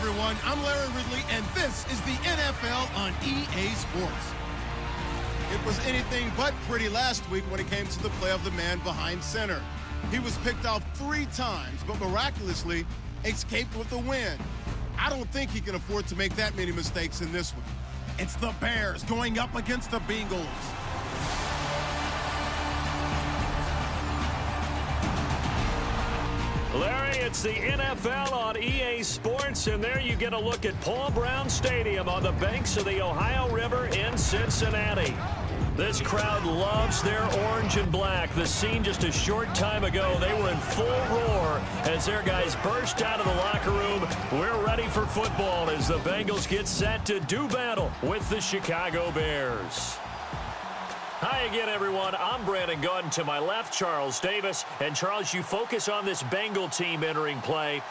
everyone. I'm Larry Ridley, and this is the NFL on EA Sports. It was anything but pretty last week when it came to the play of the man behind center. He was picked off 3 times, but miraculously escaped with a win. I don't think he can afford to make that many mistakes in this one. It's the Bears going up against the Bengals. Larry, it's the NFL on EA Sports, and there you get a look at Paul Brown Stadium on the banks of the Ohio River in Cincinnati. This crowd loves their orange and black. The scene just a short time ago, they were in full roar as their guys burst out of the locker room. We're ready for football as the Bengals get set to do battle with the Chicago Bears. Hi again, everyone. I'm Brandon Gunn. To my left, Charles Davis. And, Charles, you focus on this Bengal team entering play.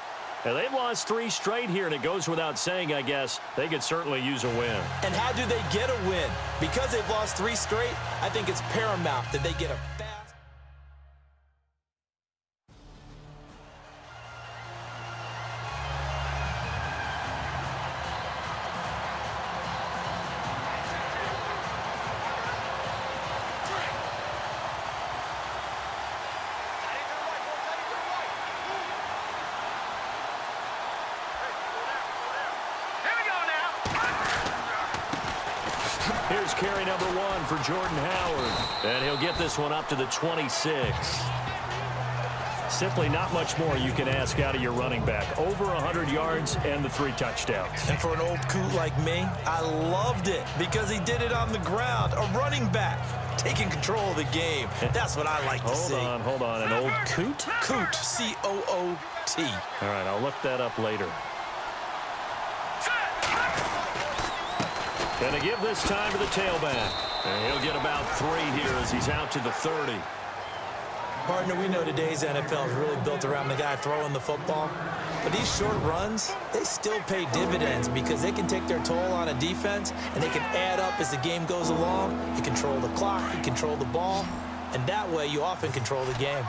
And they've lost 3 straight here, and it goes without saying, I guess, they could certainly use a win. And how do they get a win? Because they've lost 3 straight, I think it's paramount that they get a fast. Here's carry number 1 for Jordan Howard. And he'll get this one up to the 26. Simply not much more you can ask out of your running back. Over 100 yards and the 3 touchdowns. And for an old coot like me, I loved it because he did it on the ground. A running back taking control of the game. That's what I like to see. Hold on. An old coot? Coot, C-O-O-T. All right, I'll look that up later. Going to give this time to the tailback. And he'll get about 3 here as he's out to the 30. Partner, we know today's NFL is really built around the guy throwing the football. But these short runs, they still pay dividends because they can take their toll on a defense and they can add up as the game goes along. You control the clock, you control the ball, and that way you often control the game.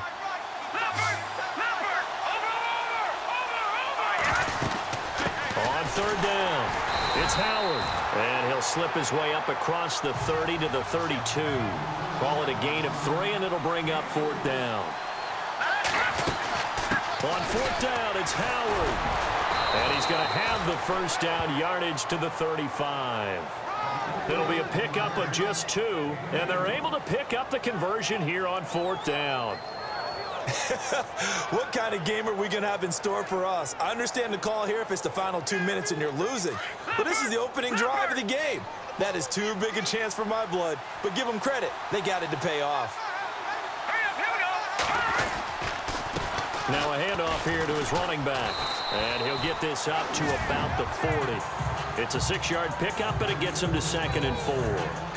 On 3rd down, it's Howard. And he'll slip his way up across the 30 to the 32. Call it a gain of 3, and it'll bring up 4th down. On 4th down, it's Howard. And he's going to have the first down yardage to the 35. It'll be a pickup of just 2, and they're able to pick up the conversion here on 4th down. What kind of game are we going to have in store for us? I understand the call here if it's the final 2 minutes and you're losing. But this is the opening drive of the game. That is too big a chance for my blood. But give them credit. They got it to pay off. Now a handoff here to his running back. And he'll get this up to about the 40. It's a 6-yard pickup, and it gets him to 2nd and 4.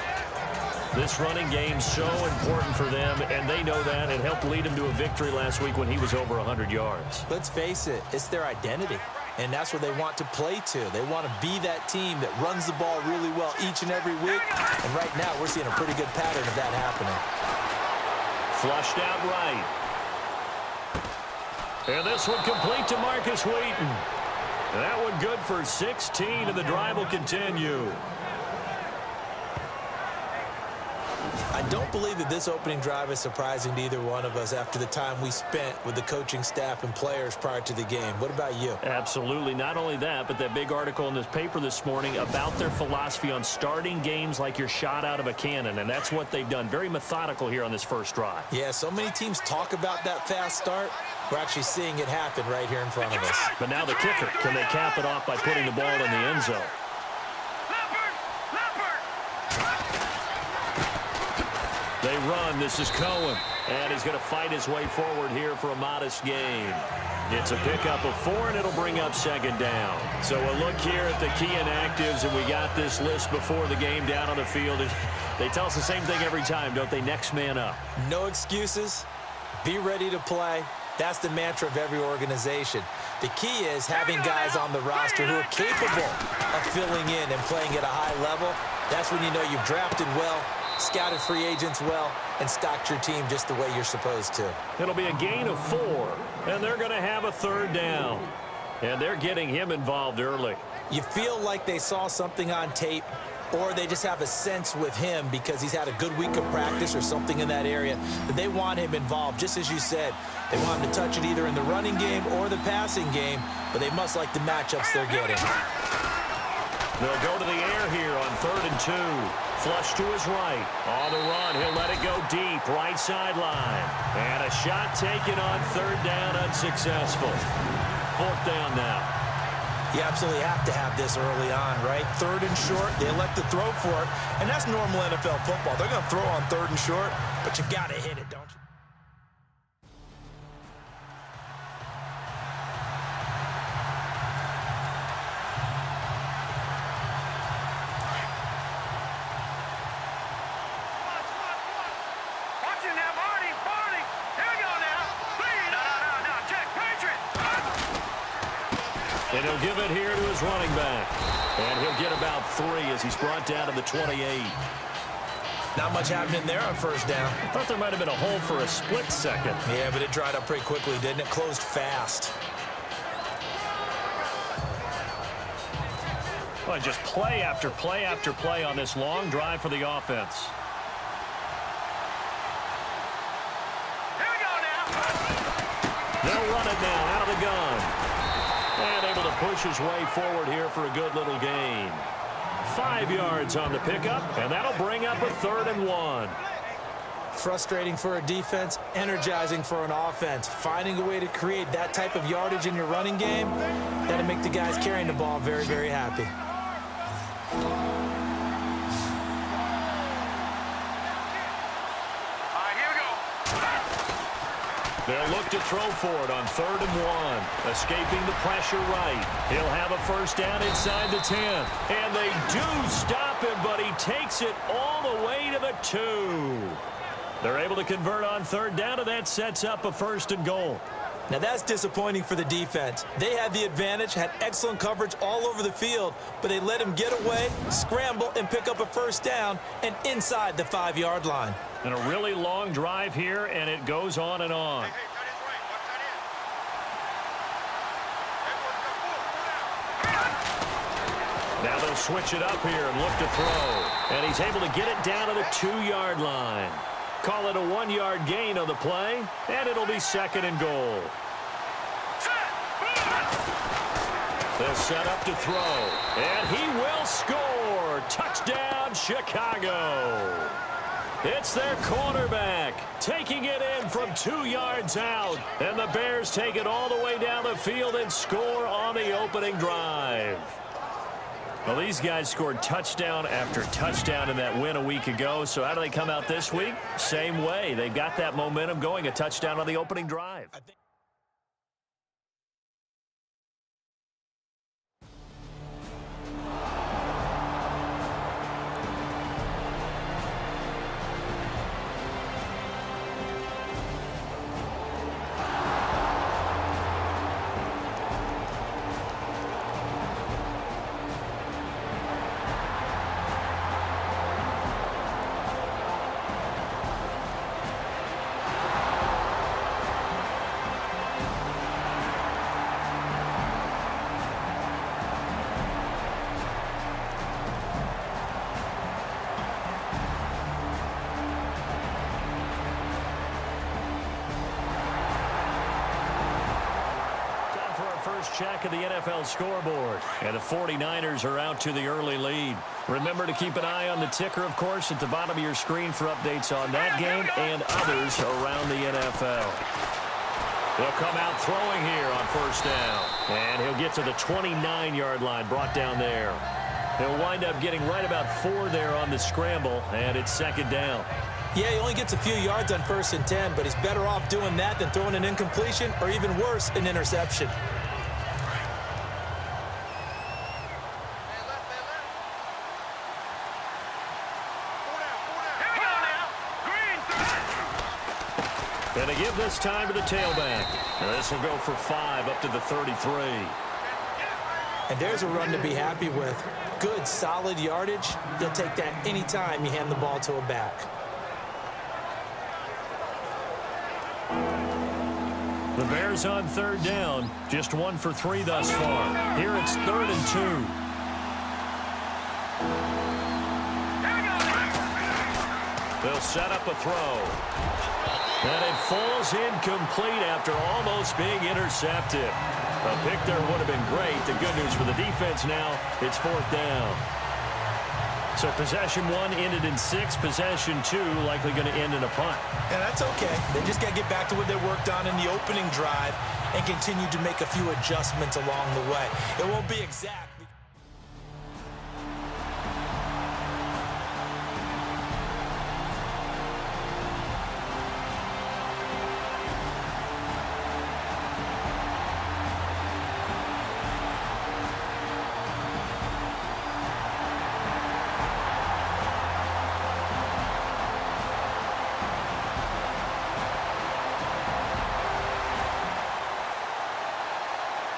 This running game's so important for them, and they know that. It helped lead him to a victory last week when he was over 100 yards. Let's face it, it's their identity, and that's what they want to play to. They want to be that team that runs the ball really well each and every week, and right now we're seeing a pretty good pattern of that happening. Flushed out right. And this one complete to Marcus Wheaton. That one good for 16, and the drive will continue. I don't believe that this opening drive is surprising to either one of us after the time we spent with the coaching staff and players prior to the game. What about you? Absolutely. Not only that, but that big article in this paper this morning about their philosophy on starting games like you're shot out of a cannon, and that's what they've done. Very methodical here on this first drive. Yeah, so many teams talk about that fast start. We're actually seeing it happen right here in front of us. But now the kicker. Can they cap it off by putting the ball in the end zone? They run. This is Cohen. And he's going to fight his way forward here for a modest gain. It's a pickup of 4, and it'll bring up 2nd down. So a look here at the key inactives, and we got this list before the game down on the field. They tell us the same thing every time, don't they? Next man up. No excuses. Be ready to play. That's the mantra of every organization. The key is having guys on the roster who are capable of filling in and playing at a high level. That's when you know you've drafted well, scouted free agents well, and stocked your team just the way you're supposed to. It'll be a gain of 4, and they're going to have a 3rd down. And they're getting him involved early. You feel like they saw something on tape, or they just have a sense with him because he's had a good week of practice or something in that area that they want him involved. Just as you said, they want him to touch it either in the running game or the passing game, but they must like the matchups they're getting. They'll go to the air here on 3rd and 2. Flush to his right. On the run, he'll let it go deep, right sideline. And a shot taken on 3rd down, unsuccessful. 4th down now. You absolutely have to have this early on, right? 3rd and short, they elect to throw for it, and that's normal NFL football. They're going to throw on 3rd and short, but you've got to hit it, don't you? And he'll give it here to his running back. And he'll get about 3 as he's brought down to the 28. Not much happening there on 1st down. I thought there might have been a hole for a split second. Yeah, but it dried up pretty quickly, didn't it? Closed fast. Well, just play after play after play on this long drive for the offense. Here we go now. They'll run it now out of the gun. And able to push his way forward here for a good little gain. 5 yards on the pickup, and that'll bring up a 3rd and 1. Frustrating for a defense, energizing for an offense. Finding a way to create that type of yardage in your running game, that'll make the guys carrying the ball very, very happy. They'll look to throw for it on 3rd and 1. Escaping the pressure right. He'll have a 1st down inside the 10. And they do stop him, but he takes it all the way to the 2. They're able to convert on 3rd down, and that sets up a 1st and goal. Now that's disappointing for the defense. They had the advantage, had excellent coverage all over the field, but they let him get away, scramble, and pick up a 1st down and inside the 5-yard line. And a really long drive here, and it goes on and on. Now they'll switch it up here and look to throw. And he's able to get it down to the 2-yard line. Call it a 1-yard gain on the play, and it'll be 2nd and goal. They'll set up to throw, and he will score. Touchdown, Chicago. It's their quarterback taking it in from 2 yards out, and the Bears take it all the way down the field and score on the opening drive. Well, these guys scored touchdown after touchdown in that win a week ago, so how do they come out this week? Same way. They got that momentum going, a touchdown on the opening drive. Check of the NFL scoreboard. And the 49ers are out to the early lead. Remember to keep an eye on the ticker, of course, at the bottom of your screen for updates on that game and others around the NFL. They'll come out throwing here on 1st down. And he'll get to the 29-yard line, brought down there. He'll wind up getting right about 4 there on the scramble, and it's 2nd down. Yeah, he only gets a few yards on 1st and 10, but he's better off doing that than throwing an incompletion or even worse, an interception. And they give this time to the tailback. And this will go for 5 up to the 33. And there's a run to be happy with. Good, solid yardage. You'll take that anytime you hand the ball to a back. The Bears on third down, just 1 for 3 thus far. Here it's 3rd and 2. They'll set up a throw. And it falls incomplete after almost being intercepted. A pick there would have been great. The good news for the defense now, it's 4th down. So possession 1 ended in 6. Possession 2 likely going to end in a punt. And that's okay. They just got to get back to what they worked on in the opening drive and continue to make a few adjustments along the way. It won't be exact.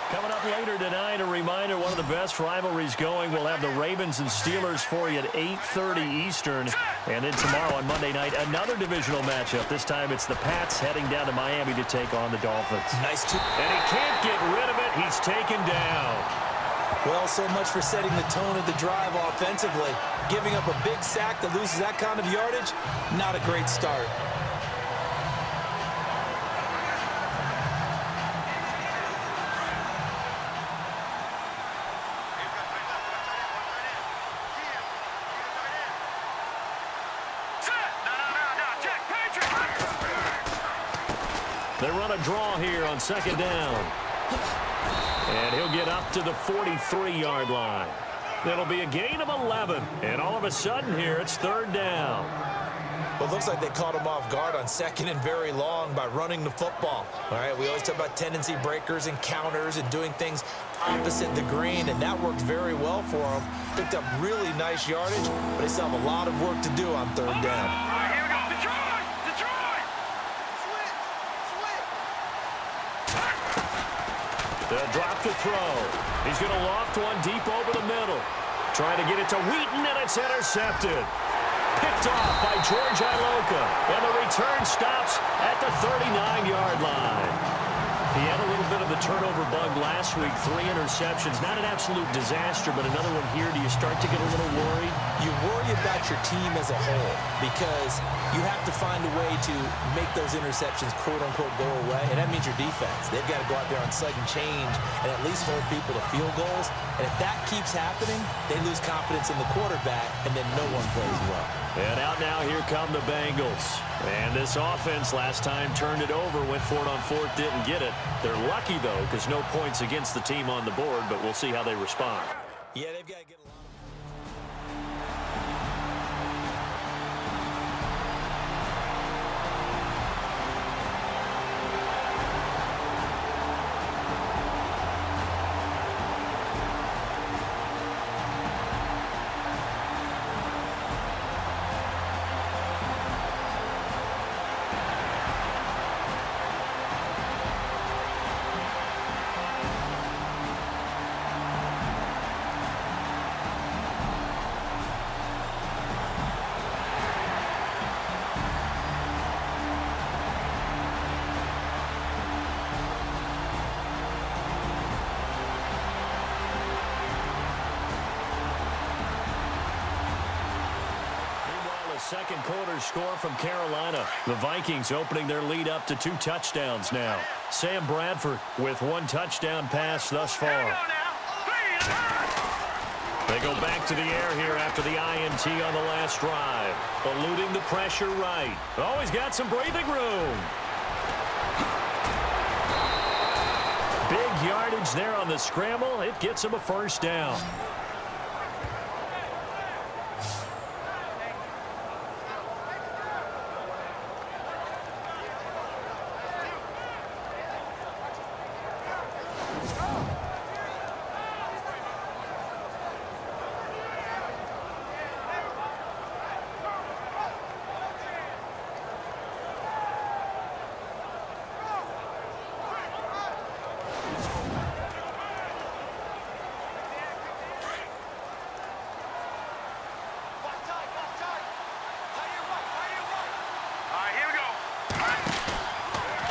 Coming up later tonight, a reminder, one of the best rivalries going. We'll have the Ravens and Steelers for you at 8:30 Eastern. And then tomorrow on Monday night, another divisional matchup. This time it's the Pats heading down to Miami to take on the Dolphins. Nice two. And he can't get rid of it. He's taken down. Well, so much for setting the tone of the drive offensively. Giving up a big sack that loses that kind of yardage, not a great start. They run a draw here on 2nd down. And he'll get up to the 43-yard line. It'll be a gain of 11. And all of a sudden here, it's 3rd down. Well, it looks like they caught him off guard on 2nd and very long by running the football. All right, we always talk about tendency breakers and counters and doing things opposite the grain, and that worked very well for them. Picked up really nice yardage, but they still have a lot of work to do on 3rd down. All right, here we go. Detroit! Detroit! They'll drop the throw. He's going to loft one deep over the middle. Trying to get it to Wheaton, and it's intercepted. Picked off by George Iloka. And the return stops at the 39-yard line. He had a little bit of the turnover bug last week. 3 interceptions. Not an absolute disaster, but another one here. Do you start to get a little worried? You worry about your team as a whole because you have to find a way to make those interceptions, quote-unquote, go away, and that means your defense. They've got to go out there on sudden change and at least hold people to field goals. And if that keeps happening, they lose confidence in the quarterback, and then no one plays well. And out now, here come the Bengals. And this offense last time turned it over, went for it on 4th, didn't get it. They're lucky, though, because no points against the team on the board, but we'll see how they respond. Yeah, they've got to get a lot. Second quarter score from Carolina. The Vikings opening their lead up to 2 touchdowns now. Sam Bradford with 1 touchdown pass thus far. They go back to the air here after the INT on the last drive. Eluding the pressure right. Always got some breathing room. Big yardage there on the scramble. It gets him a 1st down.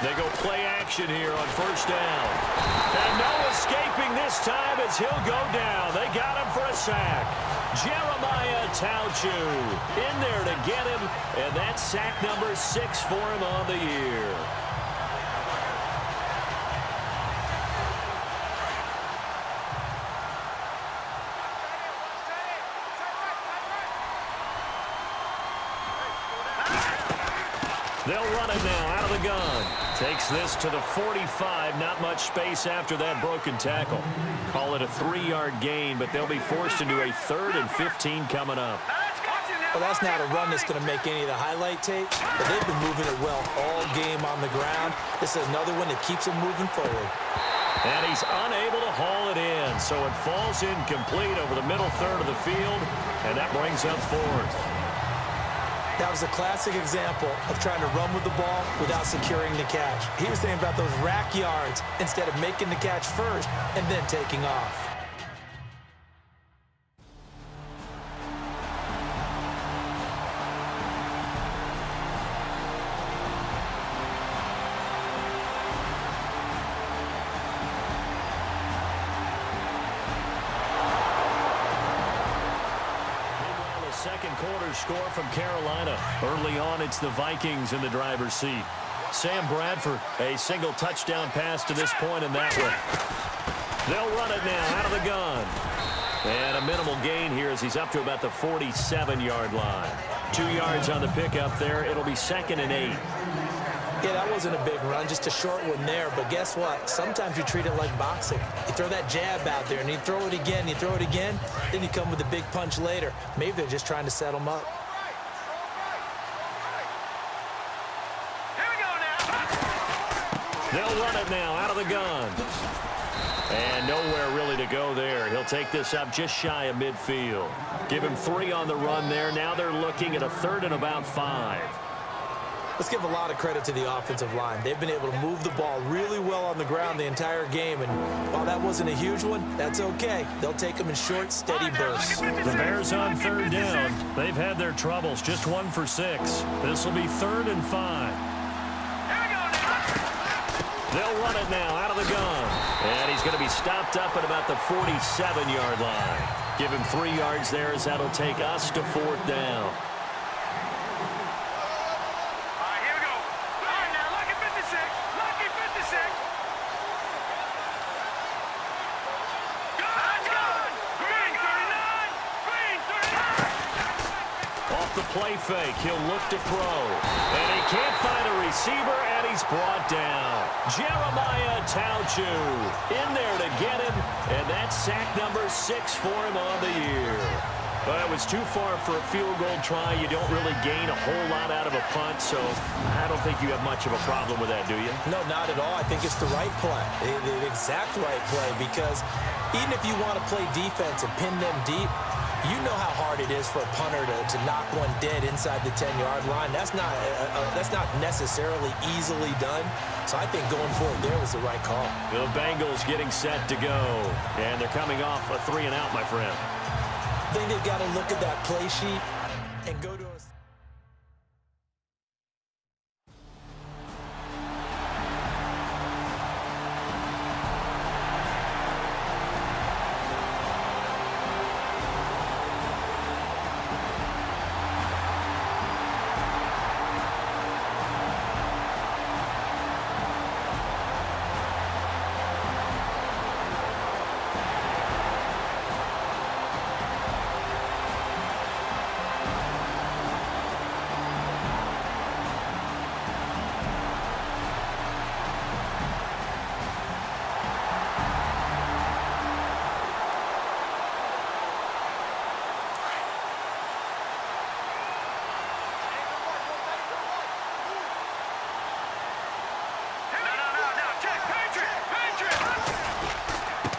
They go play action here on first down. And no escaping this time as he'll go down. They got him for a sack. Jeremiah Tauchu in there to get him, and that's sack number 6 for him on the year. They'll run it now out of the gun. Takes this to the 45. Not much space after that broken tackle. Call it a 3-yard gain, but they'll be forced into a 3rd and 15 coming up. Well, that's not a run that's going to make any of the highlight tapes, but they've been moving it well all game on the ground. This is another one that keeps them moving forward. And he's unable to haul it in, so it falls incomplete over the middle third of the field, and that brings up 4th. That was a classic example of trying to run with the ball without securing the catch. He was saying about those rack yards instead of making the catch first and then taking off. Second quarter score from Carolina. Early on, it's the Vikings in the driver's seat. Sam Bradford, a single touchdown pass to this point in that one. They'll run it now out of the gun. And a minimal gain here as he's up to about the 47-yard line. 2 yards on the pickup there. It'll be 2nd and 8. Yeah, that wasn't a big run, just a short one there. But guess what? Sometimes you treat it like boxing. You throw that jab out there, and you throw it again, you throw it again, then you come with a big punch later. Maybe they're just trying to set them up. Here we go now. They'll run it now out of the gun. And nowhere really to go there. He'll take this up just shy of midfield. Give him 3 on the run there. Now they're looking at a 3rd and about 5. Let's give a lot of credit to the offensive line. They've been able to move the ball really well on the ground the entire game, and while that wasn't a huge one, that's okay. They'll take them in short, steady bursts. The Bears on 3rd down. They've had their troubles, just 1 for 6. This will be 3rd and 5. They'll run it now out of the gun, and he's going to be stopped up at about the 47-yard line. Give him 3 yards there as that'll take us to 4th down. Play fake. He'll look to throw. And he can't find a receiver, and he's brought down. Jeremiah Tauchu in there to get him, and that's sack number 6 for him on the year. But it was too far for a field goal try. You don't really gain a whole lot out of a punt, so I don't think you have much of a problem with that, do you? No, not at all. I think it's the right play, the exact right play, because even if you want to play defense and pin them deep, you know how hard it is for a punter to knock one dead inside the 10-yard line. That's not necessarily easily done. So I think going forward there was the right call. The Bengals getting set to go. And they're coming off a 3-and-out, my friend. I think they've got to look at that play sheet and go to a...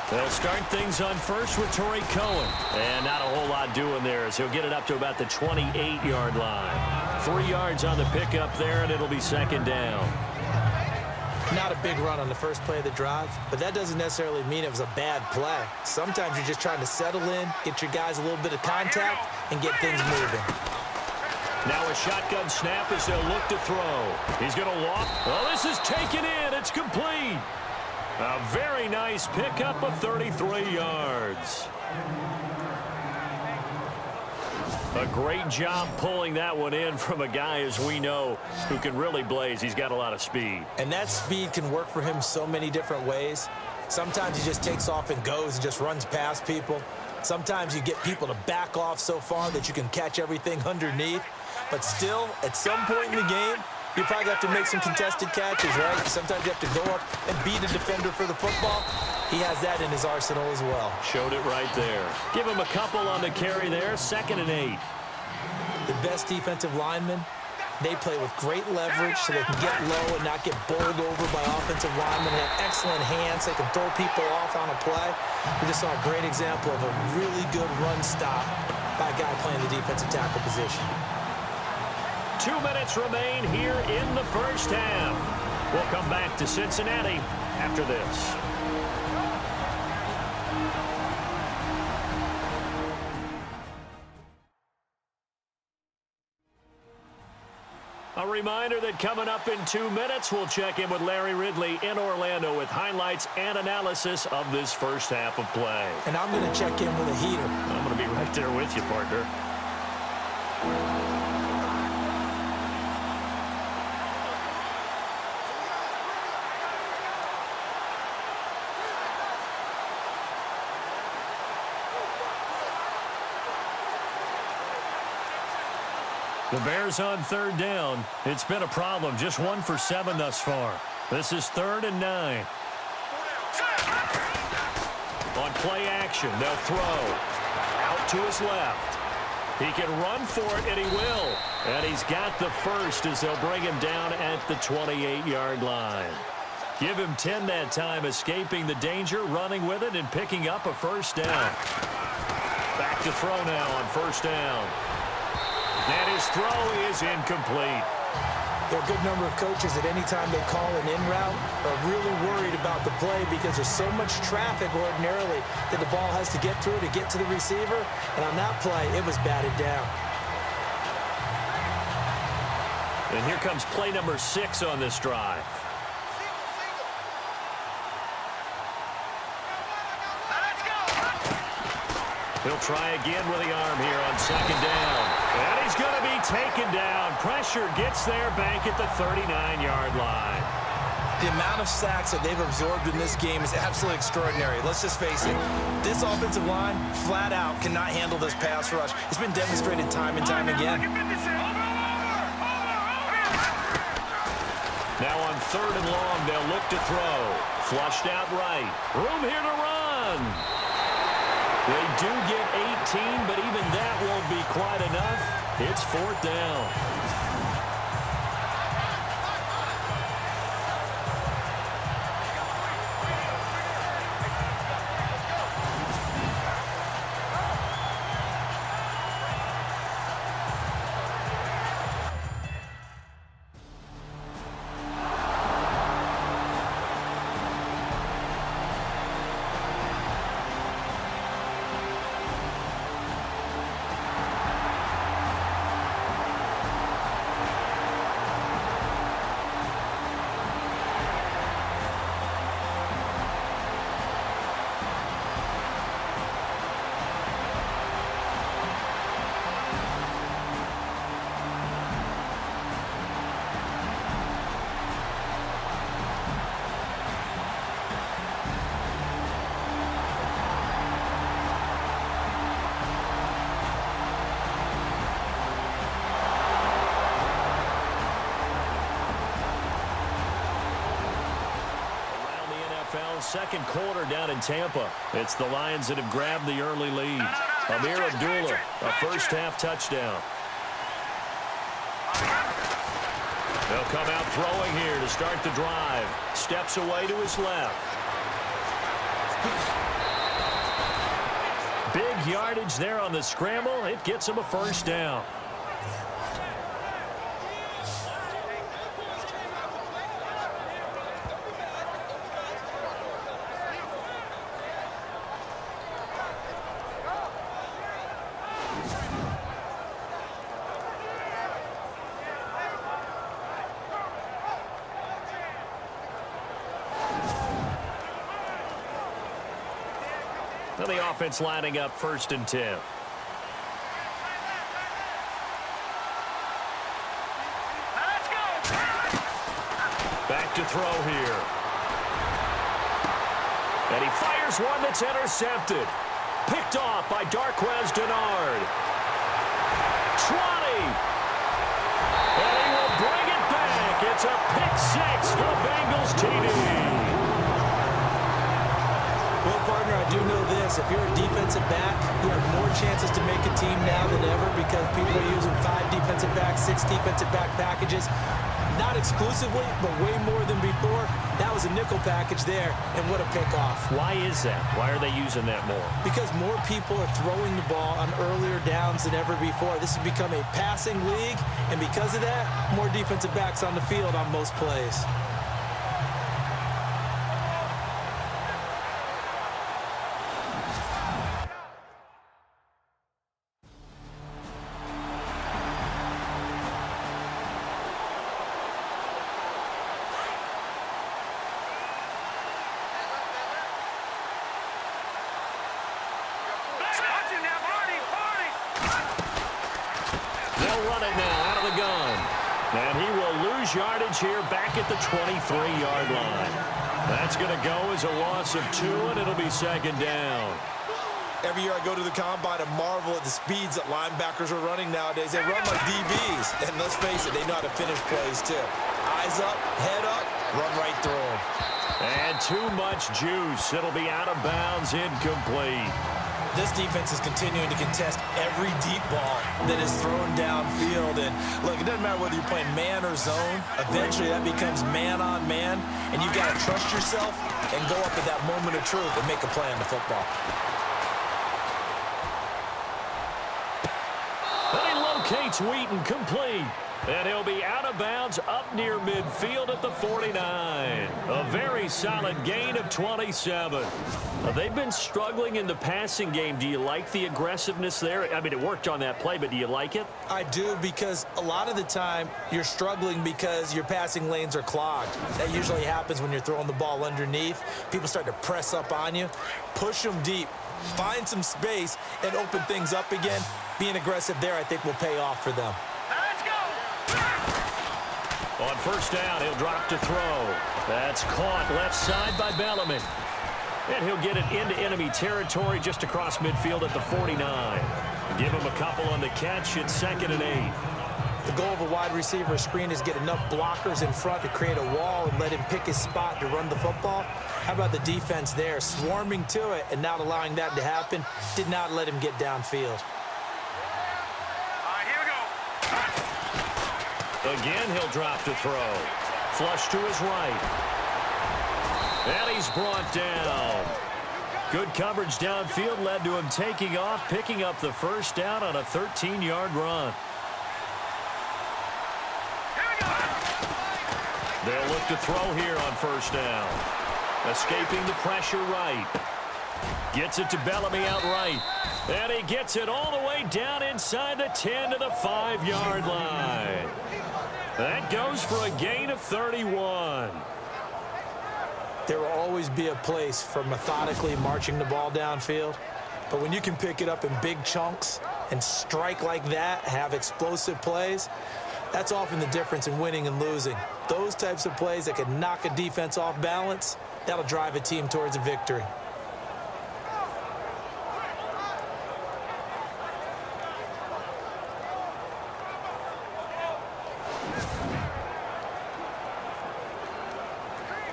They'll start things on first with Torrey Cohen. And not a whole lot doing there as he'll get it up to about the 28-yard line. 3 yards on the pickup there, and it'll be 2nd down. Not a big run on the first play of the drive, but that doesn't necessarily mean it was a bad play. Sometimes you're just trying to settle in, get your guys a little bit of contact, and get things moving. Now a shotgun snap as they'll look to throw. He's going to walk. Oh, this is taken in. It's complete. A very nice pickup of 33 yards. A great job pulling that one in from a guy, as we know, who can really blaze. He's got a lot of speed. And that speed can work for him so many different ways. Sometimes he just takes off and goes and just runs past people. Sometimes you get people to back off so far that you can catch everything underneath. But still, at some point in the game, you probably have to make some contested catches, right? Sometimes you have to go up and beat a defender for the football. He has that in his arsenal as well. Showed it right there. Give him a couple on the carry there. 2nd and 8. The best defensive linemen, they play with great leverage so they can get low and not get bowled over by offensive linemen. They have excellent hands. They can throw people off on a play. We just saw a great example of a really good run stop by a guy playing the defensive tackle position. 2 minutes remain here in the first half. We'll come back to Cincinnati after this. A reminder that coming up in 2 minutes, we'll check in with Larry Ridley in Orlando with highlights and analysis of this first half of play. And I'm going to check in with a heater. I'm going to be right there with you, partner. The Bears on 3rd down. It's been a problem. Just 1 for 7 thus far. This is 3rd and 9. On play action, they'll throw. Out to his left. He can run for it, and he will. And he's got the first as they'll bring him down at the 28-yard line. Give him 10 that time, escaping the danger, running with it, and picking up a first down. Back to throw now on 1st down. And his throw is incomplete. There are a good number of coaches that any time they call an in route are really worried about the play because there's so much traffic ordinarily that the ball has to get through to get to the receiver. And on that play, it was batted down. And here comes play number 6 on this drive. He'll try again with the arm here on 2nd down. And he's going to be taken down. Pressure gets there, Bank at the 39-yard line. The amount of sacks that they've absorbed in this game is absolutely extraordinary. Let's just face it. This offensive line, flat out, cannot handle this pass rush. It's been demonstrated time and time again. Now on 3rd and long, they'll look to throw. Flushed out right. Room here to run. They do get 18, but even that won't be quite enough. It's 4th down. Second quarter down in Tampa. It's the Lions that have grabbed the early lead. Amir Abdullah, a first-half touchdown. They'll come out throwing here to start the drive. Steps away to his left. Big yardage there on the scramble. It gets him a first down. Now the offense lining up 1st and 10. Let's go. Back to throw here. And he fires one that's intercepted. Picked off by Darquez Denard. 20. And he will bring it back. It's a pick 6 for the Bengals TD. Well, partner, I do know this. If you're a defensive back, you have more chances to make a team now than ever because people are using 5 defensive backs, 6 defensive back packages. Not exclusively, but way more than before. That was a nickel package there, and what a pickoff. Why is that? Why are they using that more? Because more people are throwing the ball on earlier downs than ever before. This has become a passing league, and because of that, more defensive backs on the field on most plays. They'll run it now out of the gun. And he will lose yardage here back at the 23-yard line. That's going to go as a loss of 2, and it'll be 2nd down. Every year I go to the combine and marvel at the speeds that linebackers are running nowadays. They run like DBs. And let's face it, they know how to finish plays too. Eyes up, head up, run right through them. And too much juice. It'll be out of bounds, incomplete. This defense is continuing to contest every deep ball that is thrown downfield. And look, it doesn't matter whether you're playing man or zone. Eventually that becomes man on man. And you've got to trust yourself and go up at that moment of truth and make a play on the football. And he locates Wheaton, complete. And he'll be out of bounds up near midfield at the 49. A very solid gain of 27. They've been struggling in the passing game. Do you like the aggressiveness there? I mean, it worked on that play, but do you like it? I do, because a lot of the time you're struggling because your passing lanes are clogged. That usually happens when you're throwing the ball underneath. People start to press up on you. Push them deep. Find some space and open things up again. Being aggressive there, I think, will pay off for them. On 1st down, he'll drop to throw. That's caught left side by Bellamy. And he'll get it into enemy territory just across midfield at the 49. Give him a couple on the catch. It's 2nd and 8. The goal of a wide receiver screen is get enough blockers in front to create a wall and let him pick his spot to run the football. How about the defense there, swarming to it and not allowing that to happen? Did not let him get downfield. Again, he'll drop to throw. Flush to his right. And he's brought down. Good coverage downfield led to him taking off, picking up the 1st down on a 13-yard run. They'll look to throw here on 1st down. Escaping the pressure right. Gets it to Bellamy out right. And he gets it all the way down inside the 10 to the 5-yard line. That goes for a gain of 31. There will always be a place for methodically marching the ball downfield. But when you can pick it up in big chunks and strike like that, have explosive plays, that's often the difference in winning and losing. Those types of plays that can knock a defense off balance, that'll drive a team towards a victory.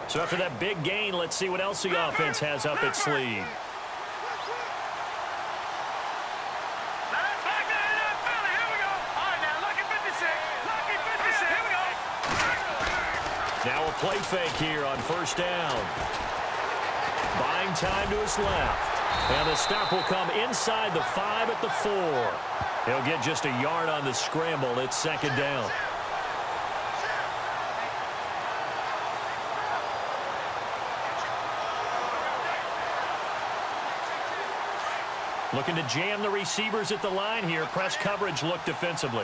So after that big gain, let's see what else the offense has up its sleeve. Now a play fake here on 1st down. Buying time to his left. And the stop will come inside the 5 at the 4. He'll get just a yard on the scramble. It's 2nd down. Looking to jam the receivers at the line here. Press coverage look defensively.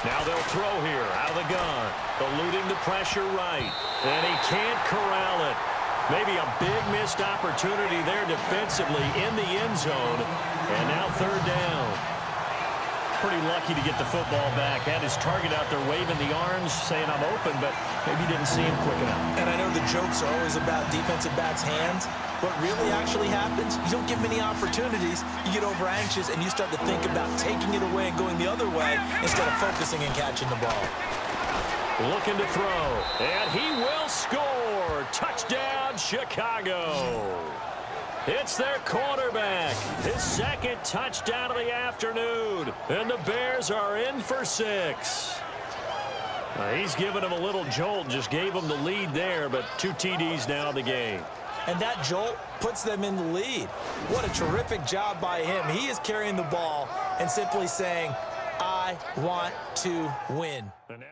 Now they'll throw here out of the gun. Eluding the pressure right. And he can't corral it. Maybe a big missed opportunity there defensively in the end zone. And now third down. Pretty lucky to get the football back. Had his target out there waving the arms, saying I'm open, but maybe didn't see him quick enough. And I know the jokes are always about defensive backs' hands. What really actually happens, you don't get many opportunities. You get over anxious and you start to think about taking it away and going the other way instead of focusing and catching the ball. Looking to throw, and he will score. Touchdown, Chicago. It's their quarterback. His second touchdown of the afternoon. And the Bears are in for 6. He's giving him a little jolt, just gave him the lead there, but 2 TDs now in the game. And that jolt puts them in the lead. What a terrific job by him. He is carrying the ball and simply saying, I want to win. And now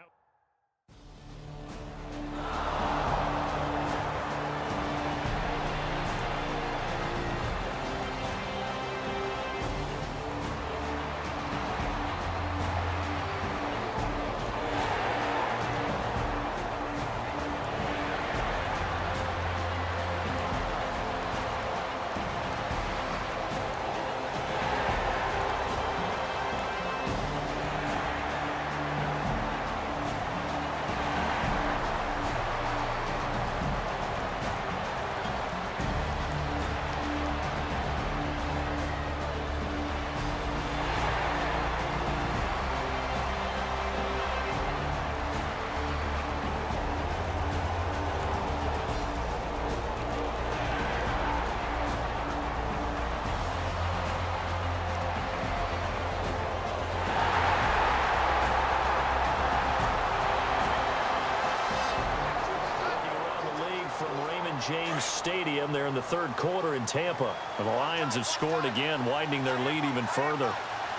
James Stadium. They're in the third quarter in Tampa. The Lions have scored again, widening their lead even further.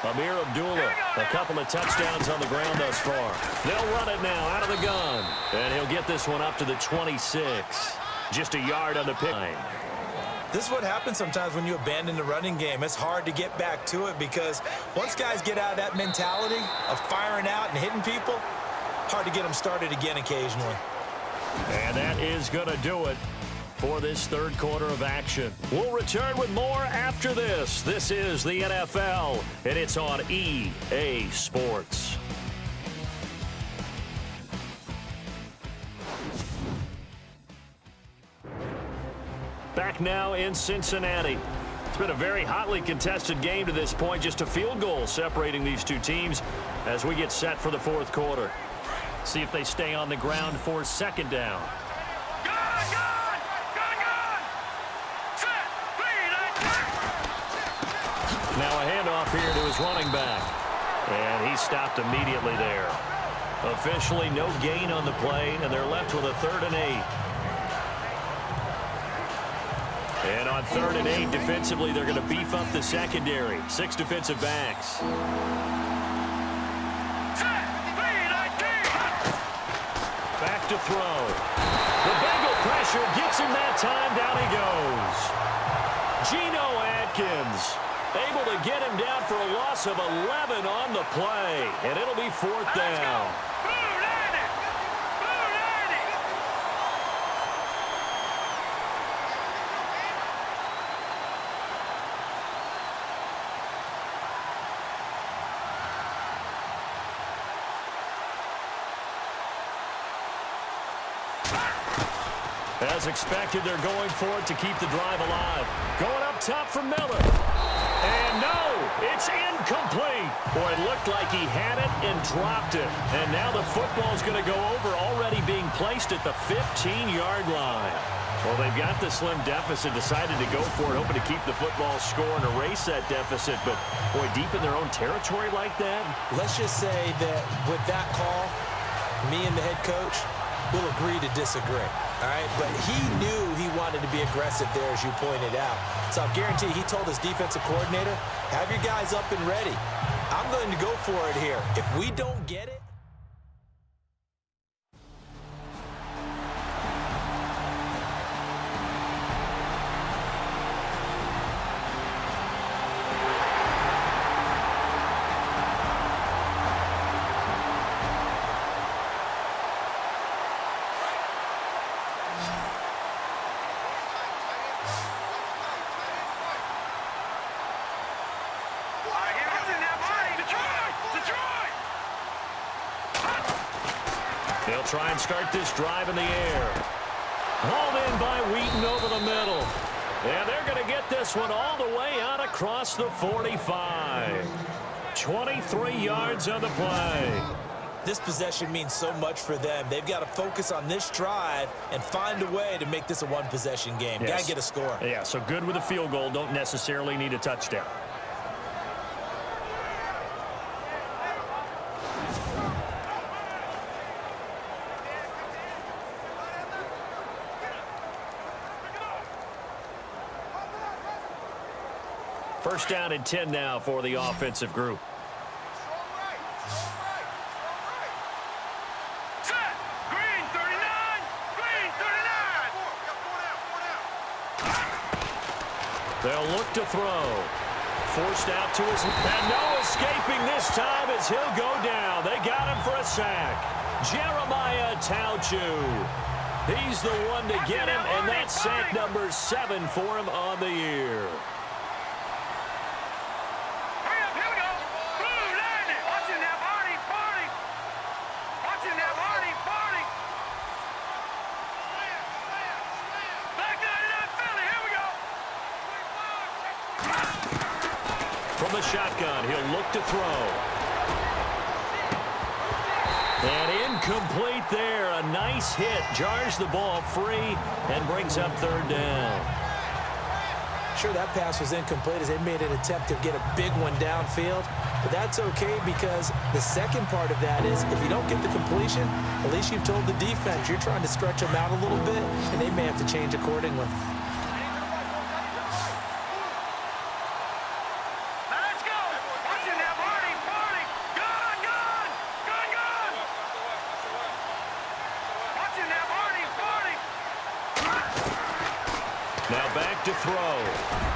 Amir Abdullah, a couple of touchdowns on the ground thus far. They'll run it now out of the gun. And he'll get this one up to the 26. Just a yard on the pick. This is what happens sometimes when you abandon the running game. It's hard to get back to it because once guys get out of that mentality of firing out and hitting people, hard to get them started again occasionally. And that is going to do it for this third quarter of action. We'll return with more after this. This is the NFL, and it's on EA Sports. Back now in Cincinnati. It's been a very hotly contested game to this point. Just a field goal separating these two teams as we get set for the fourth quarter. See if they stay on the ground for second down. Now a handoff here to his running back. And he stopped immediately there. Officially no gain on the play, and they're left with a 3rd and 8. And on 3rd and 8, defensively, they're going to beef up the secondary. 6 defensive backs. Back to throw. The Bengal pressure gets him that time. Down he goes. Geno Atkins able to get him down for a loss of 11 on the play. And it'll be 4th down. As expected, they're going for it to keep the drive alive. Going up top for Miller. And no, it's incomplete. Boy, it looked like he had it and dropped it. And now the football's going to go over, already being placed at the 15-yard line. Well, they've got the slim deficit, decided to go for it, hoping to keep the football score and erase that deficit. But, boy, deep in their own territory like that. Let's just say that with that call, me and the head coach will agree to disagree. All right, but he knew he wanted to be aggressive there, as you pointed out. So I guarantee he told his defensive coordinator, have your guys up and ready. I'm going to go for it here. If we don't get it, They'll try and start this drive in the air. Hauled in by Wheaton over the middle. And they're going to get this one all the way out across the 45. 23 yards on the play. This possession means so much for them. They've got to focus on this drive and find a way to make this a one-possession game. Yes. Got to get a score. Yeah, so good with a field goal. Don't necessarily need a touchdown. First down and 10 now for the offensive group. Set. Green 39. Green 39. They'll look to throw. Forced out to his... And no escaping this time as he'll go down. They got him for a sack. Jeremiah Tauchu. He's the one to get him, and that's sack number 7 for him on the year. From the shotgun, he'll look to throw. And incomplete there. A nice hit. Jars the ball free and brings up third down. Sure, that pass was incomplete as they made an attempt to get a big one downfield. But that's okay because the second part of that is if you don't get the completion, at least you've told the defense you're trying to stretch them out a little bit, and they may have to change accordingly. Now back to throw.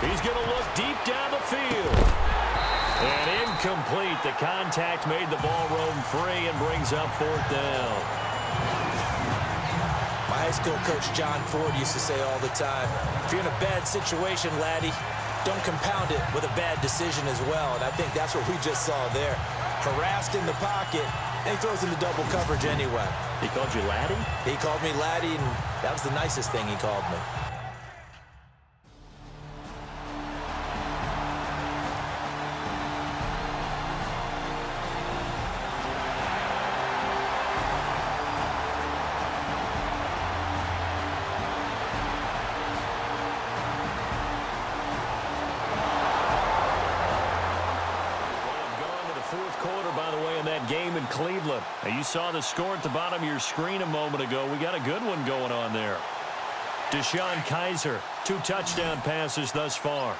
He's going to look deep down the field. And incomplete. The contact made the ball roam free and brings up fourth down. My high school coach John Ford used to say all the time, if you're in a bad situation, laddie, don't compound it with a bad decision as well. And I think that's what we just saw there. Harassed in the pocket, and he throws into double coverage anyway. He called you laddie? He called me laddie, and that was the nicest thing he called me. Game in Cleveland. Now you saw the score at the bottom of your screen a moment ago. We got a good one going on there. Deshaun Kaiser, 2 touchdown passes thus far.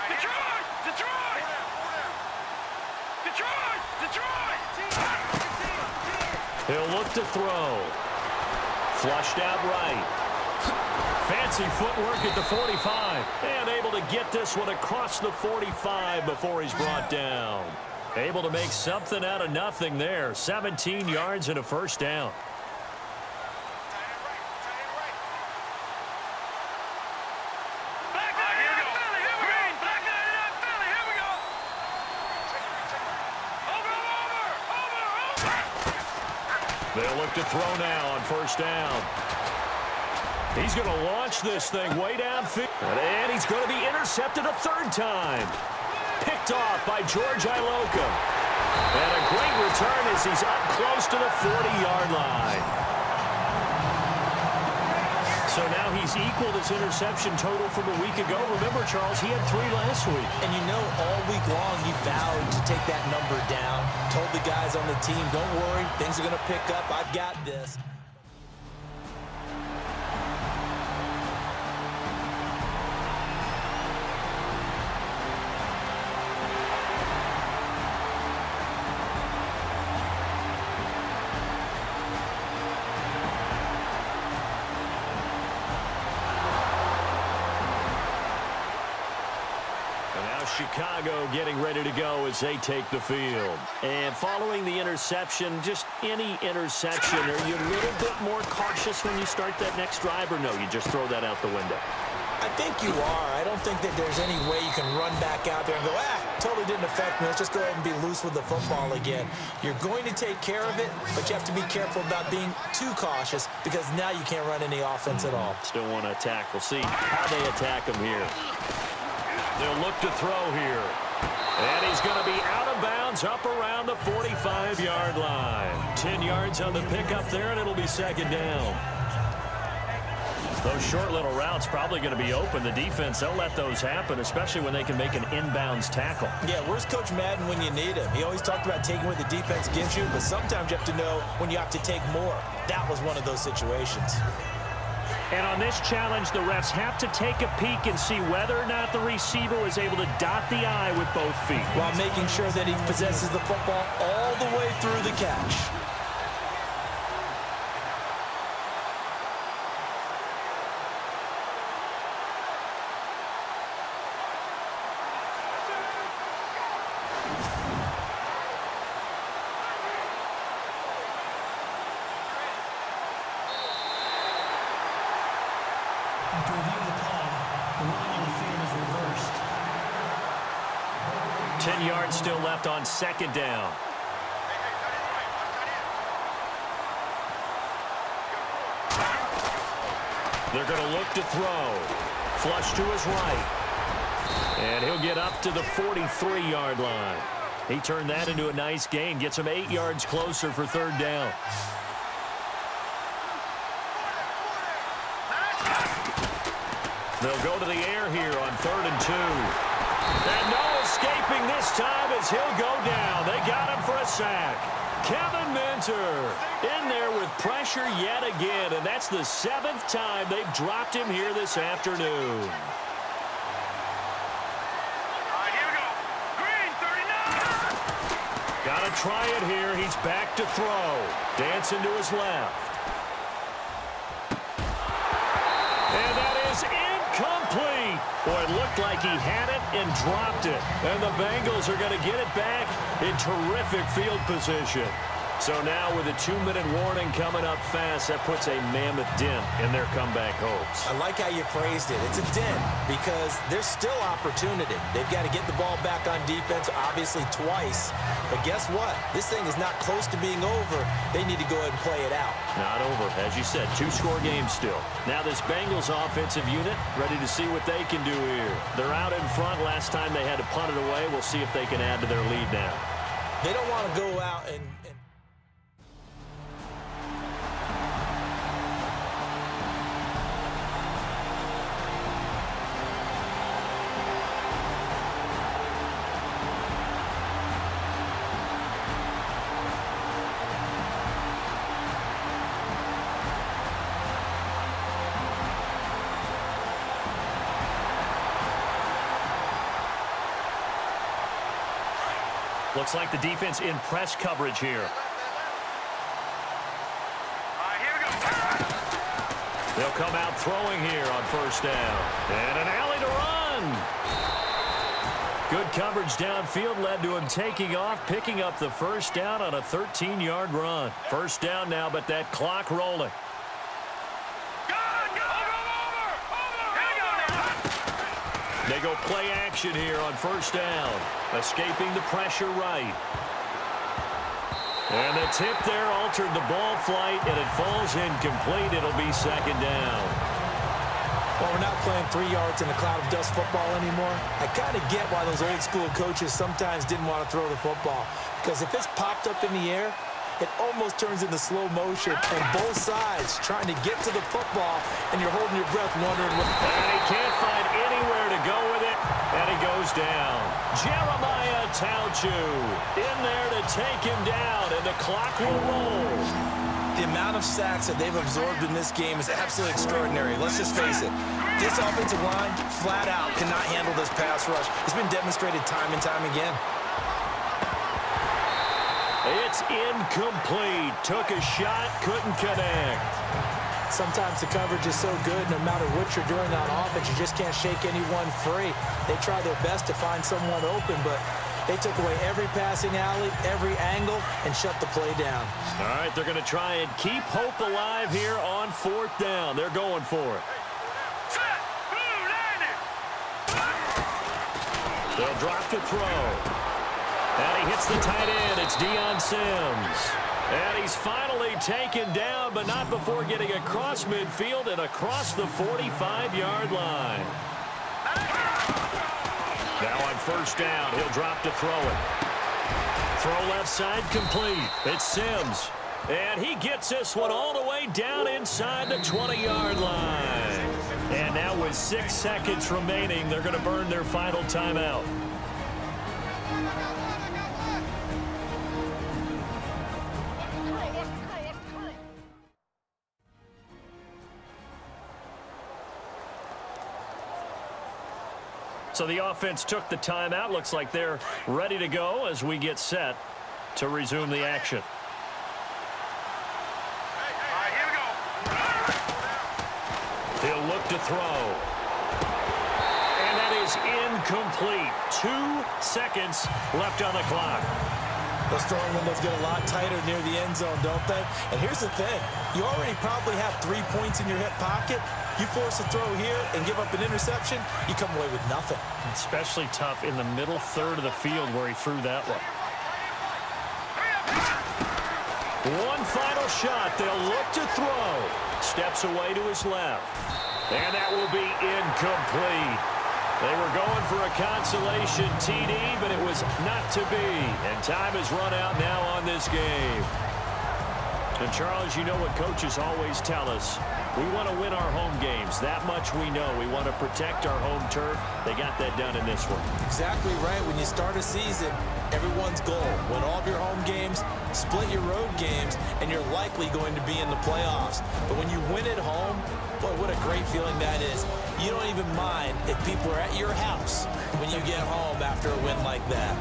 Detroit! Detroit! Detroit! Detroit! He'll look to throw. Flushed out right. Fancy footwork at the 45. And able to get this one across the 45 before he's brought down. Able to make something out of nothing there. 17 yards and a first down. They'll look to throw now on first down. He's going to launch this thing way downfield. And he's going to be intercepted a third time. Picked off by George Iloka. And a great return as he's up close to the 40-yard line. So now he's equaled his interception total from a week ago. Remember, Charles, he had 3 last week. And you know, all week long he vowed to take that number down. Told the guys on the team, don't worry, things are going to pick up. I've got this. Chicago getting ready to go as they take the field. And following the interception, just any interception, are you a little bit more cautious when you start that next drive, or no, you just throw that out the window? I think you are. I don't think that there's any way you can run back out there and go, totally didn't affect me. Let's just go ahead and be loose with the football again. You're going to take care of it, but you have to be careful about being too cautious because now you can't run any offense at all. Still want to attack. We'll see how they attack him here. They'll look to throw here. And he's going to be out of bounds up around the 45-yard line. 10 yards on the pickup there, and it'll be second down. Those short little routes probably going to be open. The defense, they'll let those happen, especially when they can make an inbounds tackle. Yeah, where's Coach Madden when you need him? He always talked about taking what the defense gives you, but sometimes you have to know when you have to take more. That was one of those situations. And on this challenge, the refs have to take a peek and see whether or not the receiver was able to dot the I with both feet, while making sure that he possesses the football all the way through the catch. After reviewing the play, the ruling on the field is reversed. 10 yards still left on second down. They're going to look to throw. Flush to his right. And he'll get up to the 43-yard line. He turned that into a nice gain. Gets him 8 yards closer for third down. They'll go to the air here on 3rd and 2. And no escaping this time as he'll go down. They got him for a sack. Kevin Minter in there with pressure yet again, and that's the 7th time they've dropped him here this afternoon. All right, here we go. Green, 39. Got to try it here. He's back to throw. Dancing to his left. And that is incomplete. Boy, it looked like he had it and dropped it. And the Bengals are going to get it back in terrific field position. So now with a 2-minute warning coming up fast, that puts a mammoth dent in their comeback hopes. I like how you phrased it. It's a dent because there's still opportunity. They've got to get the ball back on defense, obviously twice. But guess what? This thing is not close to being over. They need to go ahead and play it out. Not over. As you said, 2-score game still. Now this Bengals offensive unit ready to see what they can do here. They're out in front. Last time they had to punt it away. We'll see if they can add to their lead now. They don't want to go out and Looks like the defense in press coverage here. All right, here we go. They'll come out throwing here on first down. And an alley to run. Good coverage downfield led to him taking off, picking up the first down on a 13-yard run. First down now, but that clock rolling. They go play action here on first down. Escaping the pressure right. And the tip there altered the ball flight, and it falls incomplete. It'll be second down. Well, we're not playing 3 yards in a cloud of dust football anymore. I kind of get why those old school coaches sometimes didn't want to throw the football. Because if it's popped up in the air, it almost turns into slow motion, and both sides trying to get to the football, and you're holding your breath wondering what. And he can't find anywhere to go with it, and he goes down. Jeremiah Tauchu in there to take him down, and the clock will roll. The amount of sacks that they've absorbed in this game is absolutely extraordinary. Let's just face it. This offensive line, flat out, cannot handle this pass rush. It's been demonstrated time and time again. It's incomplete. Took a shot, couldn't connect. Sometimes the coverage is so good, no matter what you're doing on offense, you just can't shake anyone free. They try their best to find someone open, but they took away every passing alley, every angle, and shut the play down. All right, they're going to try and keep hope alive here on fourth down. They're going for it. They'll drop to throw. And he hits the tight end. It's Deion Sims. And he's finally taken down, but not before getting across midfield and across the 45-yard line. Now on first down, he'll drop to throw it. Throw left side complete. It's Sims. And he gets this one all the way down inside the 20-yard line. And now with 6 seconds remaining, they're going to burn their final timeout. So the offense took the timeout. Looks like they're ready to go as we get set to resume the action. Here we go. He'll look to throw. And that is incomplete. 2 seconds left on the clock. Those throwing windows get a lot tighter near the end zone, don't they? And here's the thing. You already probably have 3 points in your hip pocket. You force a throw here and give up an interception, you come away with nothing. Especially tough in the middle third of the field where he threw that one. One final shot. They'll look to throw. Steps away to his left. And that will be incomplete. They were going for a consolation TD, but it was not to be. And time has run out now on this game. And Charles, you know what coaches always tell us. We want to win our home games. That much we know. We want to protect our home turf. They got that done in this one. Exactly right. When you start a season, everyone's goal. Win all of your home games, split your road games, and you're likely going to be in the playoffs. But when you win at home, boy, what a great feeling that is. You don't even mind if people are at your house when you get home after a win like that.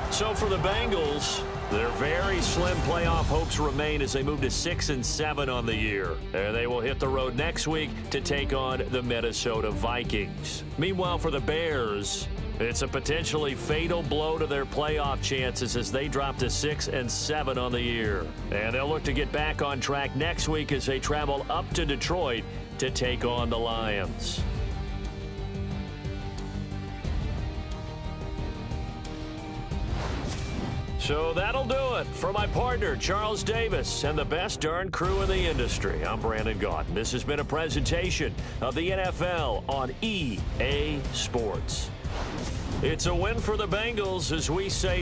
So for the Bengals, their very slim playoff hopes remain as they move to 6-7 on the year. And they will hit the road next week to take on the Minnesota Vikings. Meanwhile, for the Bears, it's a potentially fatal blow to their playoff chances as they drop to 6-7 on the year. And they'll look to get back on track next week as they travel up to Detroit to take on the Lions. So that'll do it for my partner, Charles Davis, and the best darn crew in the industry. I'm Brandon Gaudin. This has been a presentation of the NFL on EA Sports. It's a win for the Bengals as we say